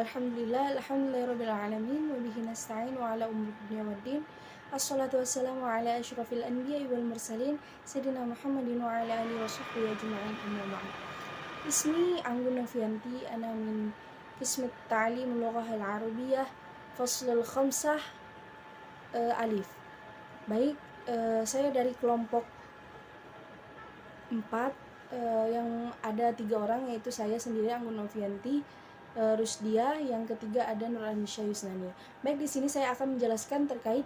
alhamdulillahirabbil alamin wa bihi nasta'in wa ala umuri dunya waddin. Assalatu wassalamu ala asyrafil anbiya'i wal mursalin sayyidina Muhammadin wa ala alihi washabbihi ajma'in, amma ba'd. Ismi Anggun Novianti, ana min qism ta'lim lughah al-arabiyyah faslul khamsah alif. Baik, saya dari kelompok 4 yang ada 3 orang, yaitu saya sendiri Anggun Novianti, Rusdia, yang ketiga ada Nur Anisha Yusnani. Baik, di sini saya akan menjelaskan terkait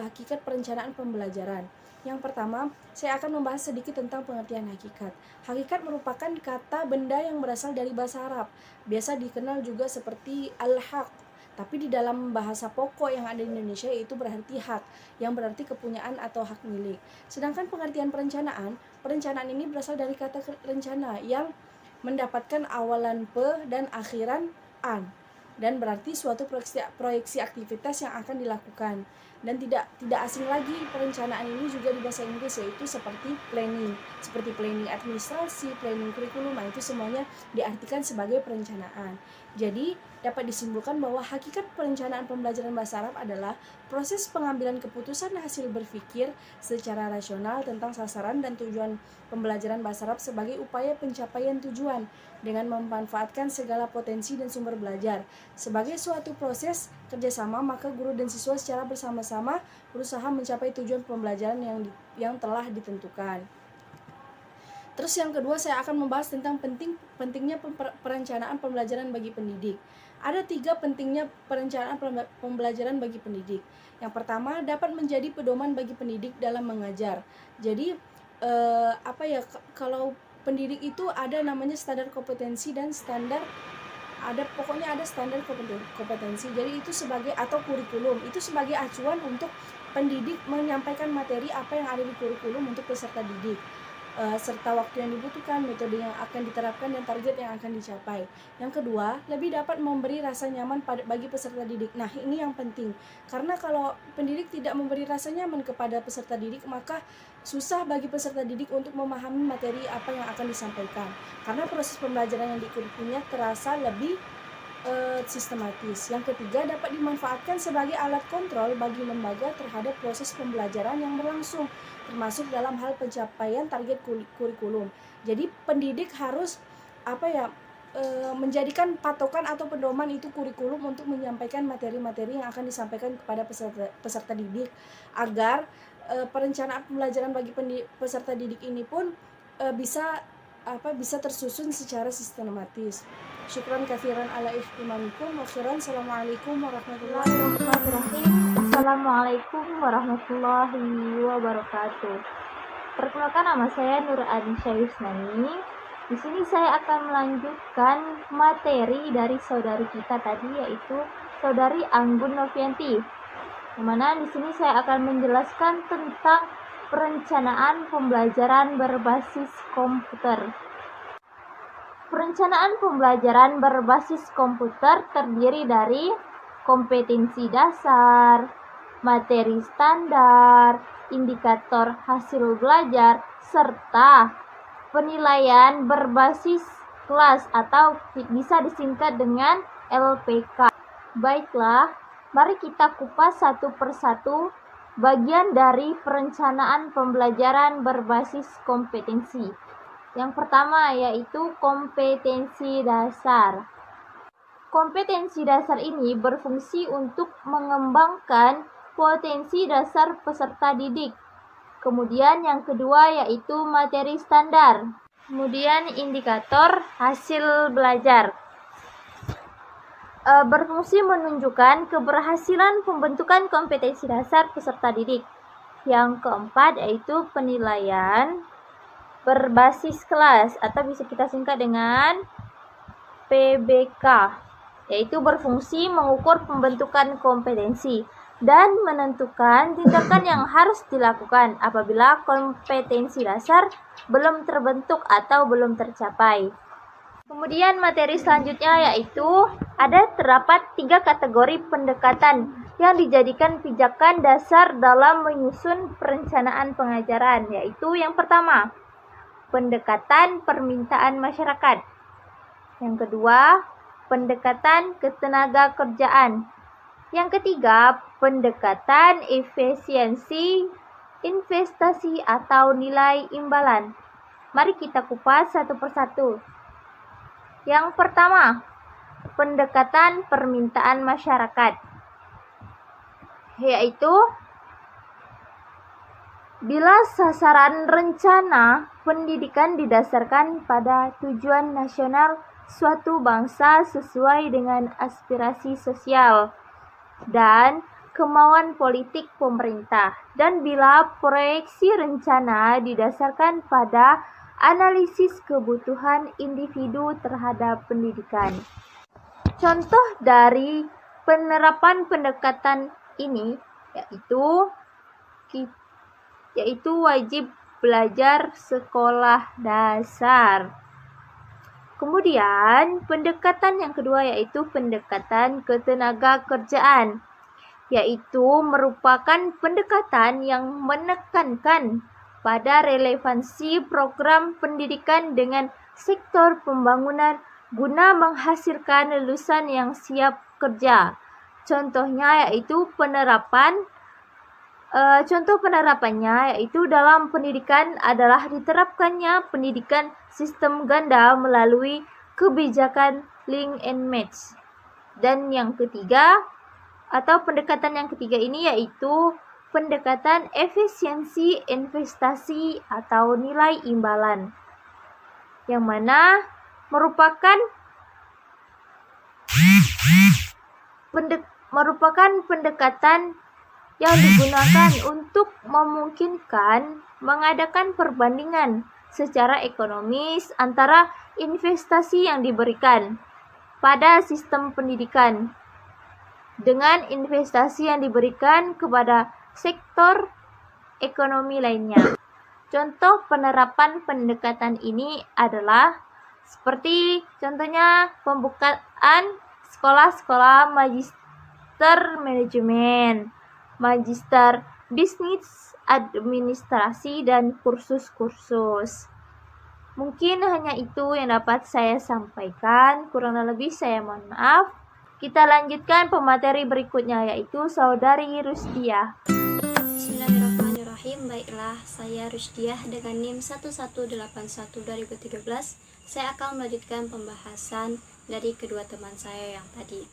hakikat perencanaan pembelajaran. Yang pertama, saya akan membahas sedikit tentang pengertian hakikat. Hakikat merupakan kata benda yang berasal dari bahasa Arab, biasa dikenal juga seperti al-haq. Tapi di dalam bahasa pokok yang ada di Indonesia itu berarti hak, yang berarti kepunyaan atau hak milik. Sedangkan pengertian perencanaan ini berasal dari kata rencana yang mendapatkan awalan pe dan akhiran an, dan berarti suatu proyeksi aktivitas yang akan dilakukan. Dan tidak asing lagi perencanaan ini juga di bahasa Inggris, yaitu seperti planning administrasi, planning kurikulum. Itu semuanya diartikan sebagai perencanaan. Jadi dapat disimpulkan bahwa hakikat perencanaan pembelajaran bahasa Arab adalah proses pengambilan keputusan hasil berpikir secara rasional tentang sasaran dan tujuan pembelajaran bahasa Arab sebagai upaya pencapaian tujuan dengan memanfaatkan segala potensi dan sumber belajar. Sebagai suatu proses kerjasama, maka guru dan siswa secara bersama-sama berusaha mencapai tujuan pembelajaran yang telah ditentukan. Terus yang kedua, saya akan membahas tentang pentingnya perencanaan pembelajaran bagi pendidik. Ada 3 pentingnya perencanaan pembelajaran bagi pendidik. Yang pertama, dapat menjadi pedoman bagi pendidik dalam mengajar. Jadi kalau pendidik itu ada namanya standar kompetensi dan standar standar kompetensi. Jadi itu sebagai, atau kurikulum, itu sebagai acuan untuk pendidik menyampaikan materi apa yang ada di kurikulum untuk peserta didik, serta waktu yang dibutuhkan, metode yang akan diterapkan, dan target yang akan dicapai. Yang kedua, lebih dapat memberi rasa nyaman bagi peserta didik. Nah, ini yang penting, karena kalau pendidik tidak memberi rasa nyaman kepada peserta didik, maka susah bagi peserta didik untuk memahami materi apa yang akan disampaikan, karena proses pembelajaran yang diikutinya terasa lebih sistematis. Yang ketiga, dapat dimanfaatkan sebagai alat kontrol bagi lembaga terhadap proses pembelajaran yang berlangsung, termasuk dalam hal pencapaian target kurikulum. Jadi pendidik harus menjadikan patokan atau pedoman itu kurikulum untuk menyampaikan materi-materi yang akan disampaikan kepada peserta didik, agar perencanaan pembelajaran bagi peserta didik ini pun bisa tersusun secara sistematis. Syukran katsiran ala ihtimamikum wa khairan. Assalamualaikum warahmatullahi wabarakatuh. Assalamualaikum warahmatullahi wabarakatuh. Perkenalkan, nama saya Nur Anisha Yusnani. Di sini saya akan melanjutkan materi dari saudari kita tadi, yaitu saudari Anggun Novianti. Dimana di sini saya akan menjelaskan tentang perencanaan pembelajaran berbasis komputer. Perencanaan pembelajaran berbasis komputer terdiri dari kompetensi dasar, materi standar, indikator hasil belajar, serta penilaian berbasis kelas atau bisa disingkat dengan LPK. Baiklah, mari kita kupas satu persatu bagian dari perencanaan pembelajaran berbasis kompetensi. Yang pertama yaitu kompetensi dasar. Kompetensi dasar ini berfungsi untuk mengembangkan potensi dasar peserta didik. Kemudian yang kedua yaitu materi standar. Kemudian indikator hasil belajar. Berfungsi menunjukkan keberhasilan pembentukan kompetensi dasar peserta didik. Yang keempat yaitu penilaian berbasis kelas atau bisa kita singkat dengan PBK, yaitu berfungsi mengukur pembentukan kompetensi dan menentukan tindakan yang harus dilakukan apabila kompetensi dasar belum terbentuk atau belum tercapai. Kemudian materi selanjutnya yaitu terdapat 3 kategori pendekatan yang dijadikan pijakan dasar dalam menyusun perencanaan pengajaran, yaitu yang pertama, pendekatan permintaan masyarakat. Yang kedua, pendekatan ketenaga kerjaan. Yang ketiga, pendekatan efisiensi investasi atau nilai imbalan. Mari kita kupas satu persatu. Yang pertama, pendekatan permintaan masyarakat, yaitu bila sasaran rencana pendidikan didasarkan pada tujuan nasional suatu bangsa sesuai dengan aspirasi sosial dan kemauan politik pemerintah, dan bila proyeksi rencana didasarkan pada analisis kebutuhan individu terhadap pendidikan. Contoh dari penerapan pendekatan ini yaitu wajib belajar sekolah dasar. Kemudian pendekatan yang kedua yaitu pendekatan ketenaga kerjaan, yaitu merupakan pendekatan yang menekankan pada relevansi program pendidikan dengan sektor pembangunan guna menghasilkan lulusan yang siap kerja. Contohnya yaitu contoh penerapannya yaitu dalam pendidikan adalah diterapkannya pendidikan sistem ganda melalui kebijakan link and match. Dan yang ketiga atau pendekatan yang ketiga ini yaitu pendekatan efisiensi investasi atau nilai imbalan, yang mana merupakan pendekatan yang digunakan untuk memungkinkan mengadakan perbandingan secara ekonomis antara investasi yang diberikan pada sistem pendidikan dengan investasi yang diberikan kepada sektor ekonomi lainnya. Contoh penerapan pendekatan ini adalah seperti contohnya pembukaan sekolah-sekolah magister manajemen, magister bisnis administrasi, dan kursus-kursus. Mungkin hanya itu yang dapat saya sampaikan, kurang lebih saya mohon maaf. Kita lanjutkan pemateri berikutnya yaitu Saudari Rusdiah. Bismillahirrahmanirrahim. Baiklah, saya Rusdiah dengan NIM 1181 2013. Saya akan melanjutkan pembahasan dari kedua teman saya yang tadi.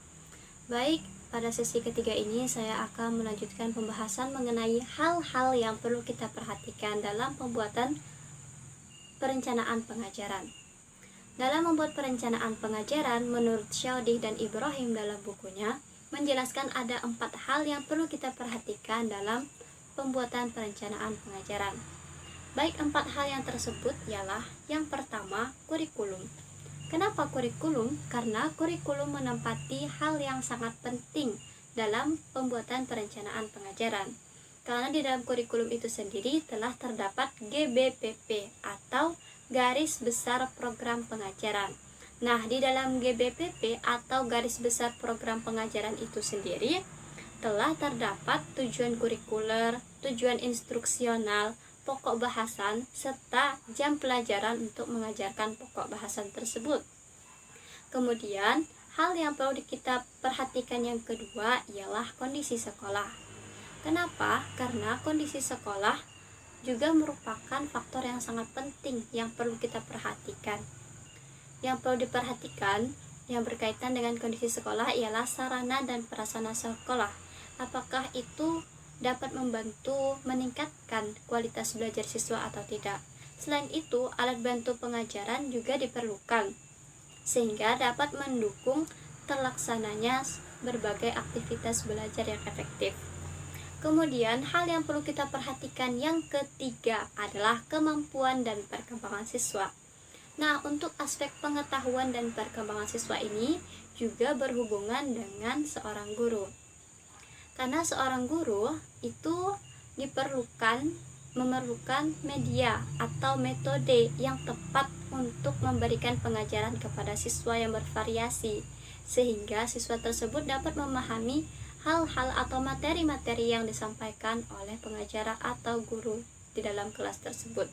Baik, pada sesi ketiga ini saya akan melanjutkan pembahasan mengenai hal-hal yang perlu kita perhatikan dalam pembuatan perencanaan pengajaran. Dalam membuat perencanaan pengajaran, menurut Syaudih dan Ibrahim dalam bukunya, menjelaskan ada 4 hal yang perlu kita perhatikan dalam pembuatan perencanaan pengajaran. Baik, 4 hal yang tersebut ialah yang pertama, kurikulum. Kenapa kurikulum? Karena kurikulum menempati hal yang sangat penting dalam pembuatan perencanaan pengajaran. Karena di dalam kurikulum itu sendiri telah terdapat GBPP atau Garis Besar Program Pengajaran. Nah, di dalam GBPP atau Garis Besar Program Pengajaran itu sendiri telah terdapat tujuan kurikuler, tujuan instruksional, pokok bahasan, serta jam pelajaran untuk mengajarkan pokok bahasan tersebut. Kemudian, hal yang perlu kita perhatikan yang kedua ialah kondisi sekolah. Kenapa? Karena kondisi sekolah juga merupakan faktor yang sangat penting yang perlu kita perhatikan. Yang perlu diperhatikan yang berkaitan dengan kondisi sekolah ialah sarana dan prasarana sekolah. Apakah itu dapat membantu meningkatkan kualitas belajar siswa atau tidak. Selain itu, alat bantu pengajaran juga diperlukan, sehingga dapat mendukung terlaksananya berbagai aktivitas belajar yang efektif. Kemudian, hal yang perlu kita perhatikan yang ketiga adalah kemampuan dan perkembangan siswa. Nah, untuk aspek pengetahuan dan perkembangan siswa ini juga berhubungan dengan seorang guru. Karena seorang guru itu memerlukan media atau metode yang tepat untuk memberikan pengajaran kepada siswa yang bervariasi, sehingga siswa tersebut dapat memahami hal-hal atau materi-materi yang disampaikan oleh pengajar atau guru di dalam kelas tersebut.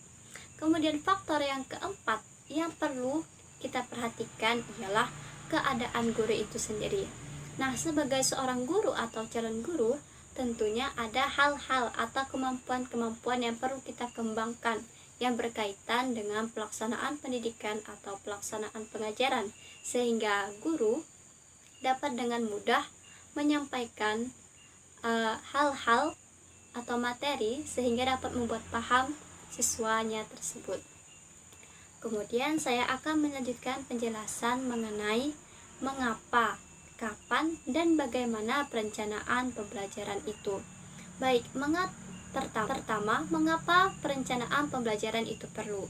Kemudian faktor yang keempat yang perlu kita perhatikan ialah keadaan guru itu sendiri. Nah, sebagai seorang guru atau calon guru, tentunya ada hal-hal atau kemampuan-kemampuan yang perlu kita kembangkan yang berkaitan dengan pelaksanaan pendidikan atau pelaksanaan pengajaran, sehingga guru dapat dengan mudah menyampaikan hal-hal atau materi sehingga dapat membuat paham siswanya tersebut. Kemudian saya akan melanjutkan penjelasan mengenai mengapa, kapan, dan bagaimana perencanaan pembelajaran itu. Baik, pertama, mengapa perencanaan pembelajaran itu perlu?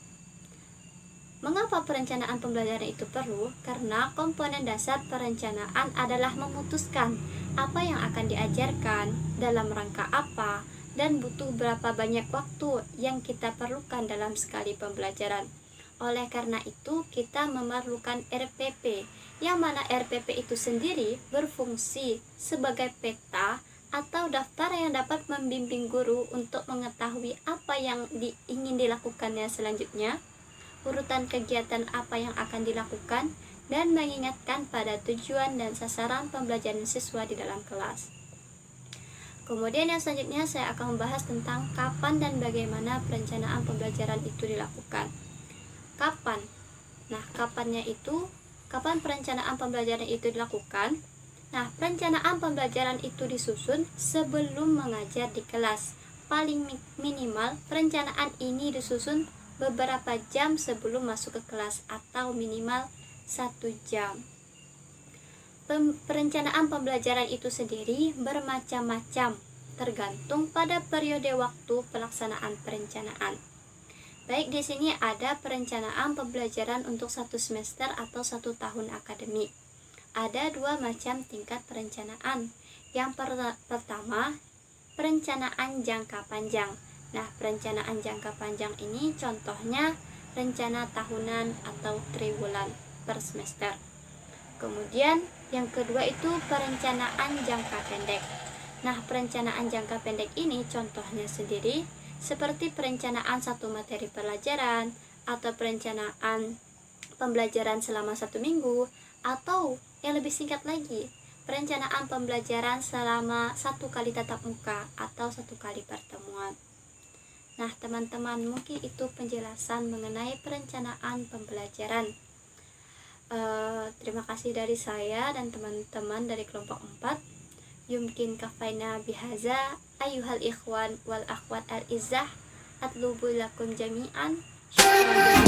Mengapa perencanaan pembelajaran itu perlu? Karena komponen dasar perencanaan adalah memutuskan apa yang akan diajarkan, dalam rangka apa, dan butuh berapa banyak waktu yang kita perlukan dalam sekali pembelajaran. Oleh karena itu, kita memerlukan RPP, yang mana RPP itu sendiri berfungsi sebagai peta atau daftar yang dapat membimbing guru untuk mengetahui apa yang ingin dilakukannya selanjutnya, urutan kegiatan apa yang akan dilakukan, dan mengingatkan pada tujuan dan sasaran pembelajaran siswa di dalam kelas. Kemudian yang selanjutnya saya akan membahas tentang kapan dan bagaimana perencanaan pembelajaran itu dilakukan. Kapan? Nah, kapan perencanaan pembelajaran itu dilakukan? Nah, perencanaan pembelajaran itu disusun sebelum mengajar di kelas. Paling minimal, perencanaan ini disusun beberapa jam sebelum masuk ke kelas atau minimal 1 jam. Perencanaan pembelajaran itu sendiri bermacam-macam, tergantung pada periode waktu pelaksanaan perencanaan. Baik, di sini ada perencanaan pembelajaran untuk 1 semester atau 1 tahun akademik. Ada 2 macam tingkat perencanaan. Yang pertama, perencanaan jangka panjang. Nah, perencanaan jangka panjang ini contohnya rencana tahunan atau triwulan per semester. Kemudian yang kedua itu perencanaan jangka pendek. Nah, perencanaan jangka pendek ini contohnya sendiri seperti perencanaan 1 materi pelajaran atau perencanaan pembelajaran selama 1 minggu, atau yang lebih singkat lagi, perencanaan pembelajaran selama 1 kali tatap muka atau 1 kali pertemuan. Nah, teman-teman, mungkin itu penjelasan mengenai perencanaan pembelajaran. Terima kasih dari saya dan teman-teman dari kelompok 4. Yumkin kafaina bihaza ayuhal ikhwan wal akhwat al-izzah atlubu lakum jami'an. Syukran.